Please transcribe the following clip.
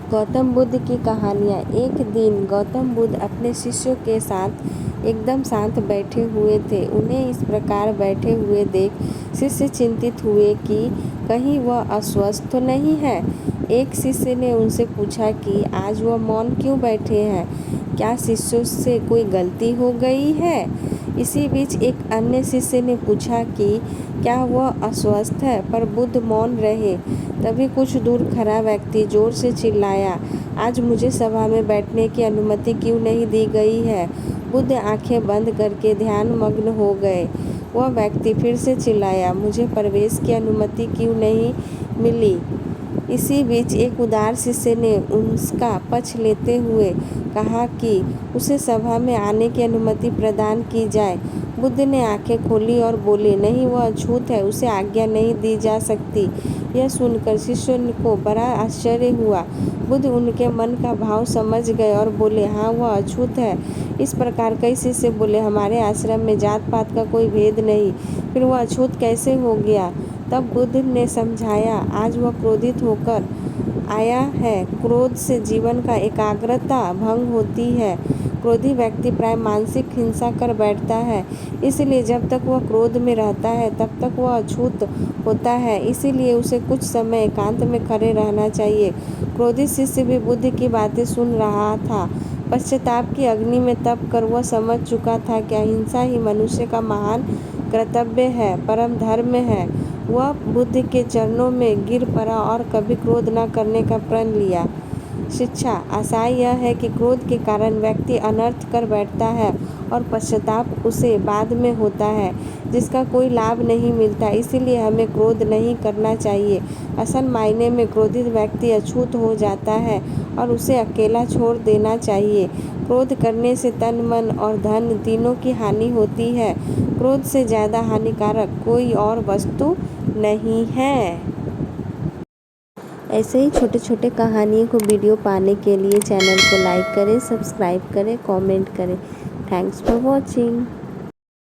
गौतम बुद्ध की कहानियाँ। एक दिन गौतम बुद्ध अपने शिष्यों के साथ एकदम शांत बैठे हुए थे। उन्हें इस प्रकार बैठे हुए देख शिष्य चिंतित हुए कि कहीं वह अस्वस्थ तो नहीं है। एक शिष्य ने उनसे पूछा कि आज वह मौन क्यों बैठे हैं, क्या शिष्यों से कोई गलती हो गई है। इसी बीच एक अन्य शिष्य ने पूछा कि क्या वह अस्वस्थ है, पर बुद्ध मौन रहे। तभी कुछ दूर खड़ा व्यक्ति जोर से चिल्लाया, आज मुझे सभा में बैठने की अनुमति क्यों नहीं दी गई है। बुद्ध आंखें बंद करके ध्यान मग्न हो गए। वह व्यक्ति फिर से चिल्लाया, मुझे प्रवेश की अनुमति क्यों नहीं मिली। इसी बीच एक उदार शिष्य ने उसका पक्ष लेते हुए कहा कि उसे सभा में आने की अनुमति प्रदान की जाए। बुद्ध ने आंखें खोली और बोले, नहीं, वह अछूत है, उसे आज्ञा नहीं दी जा सकती। यह सुनकर शिष्यों को बड़ा आश्चर्य हुआ। बुद्ध उनके मन का भाव समझ गए और बोले, हाँ, वह अछूत है। इस प्रकार कई शिष्य बोले, हमारे आश्रम में जात पात का कोई भेद नहीं, फिर वह अछूत कैसे हो गया। तब बुद्ध ने समझाया, आज वह क्रोधित होकर आया है। क्रोध से जीवन का एकाग्रता भंग होती है। क्रोधी व्यक्ति प्राय मानसिक हिंसा कर बैठता है, इसलिए जब तक वह क्रोध में रहता है तब तक वह अछूत होता है। इसीलिए उसे कुछ समय एकांत में खड़े रहना चाहिए। क्रोधित शिष्य भी बुद्ध की बातें सुन रहा था। पश्चाताप की अग्नि में तप कर वह समझ चुका था कि अहिंसा ही मनुष्य का महान कर्तव्य है, परम धर्म है। वह बुद्ध के चरणों में गिर पड़ा और कभी क्रोध न करने का प्रण लिया। शिक्षा आशय यह है कि क्रोध के कारण व्यक्ति अनर्थ कर बैठता है और पश्चाताप उसे बाद में होता है, जिसका कोई लाभ नहीं मिलता। इसीलिए हमें क्रोध नहीं करना चाहिए। असल मायने में क्रोधित व्यक्ति अछूत हो जाता है और उसे अकेला छोड़ देना चाहिए। क्रोध करने से तन, मन और धन तीनों की हानि होती है। क्रोध से ज़्यादा हानिकारक कोई और वस्तु नहीं है। ऐसे ही छोटे छोटे कहानियों को वीडियो पाने के लिए चैनल को लाइक करें, सब्सक्राइब करें, कमेंट करें। Thanks for watching.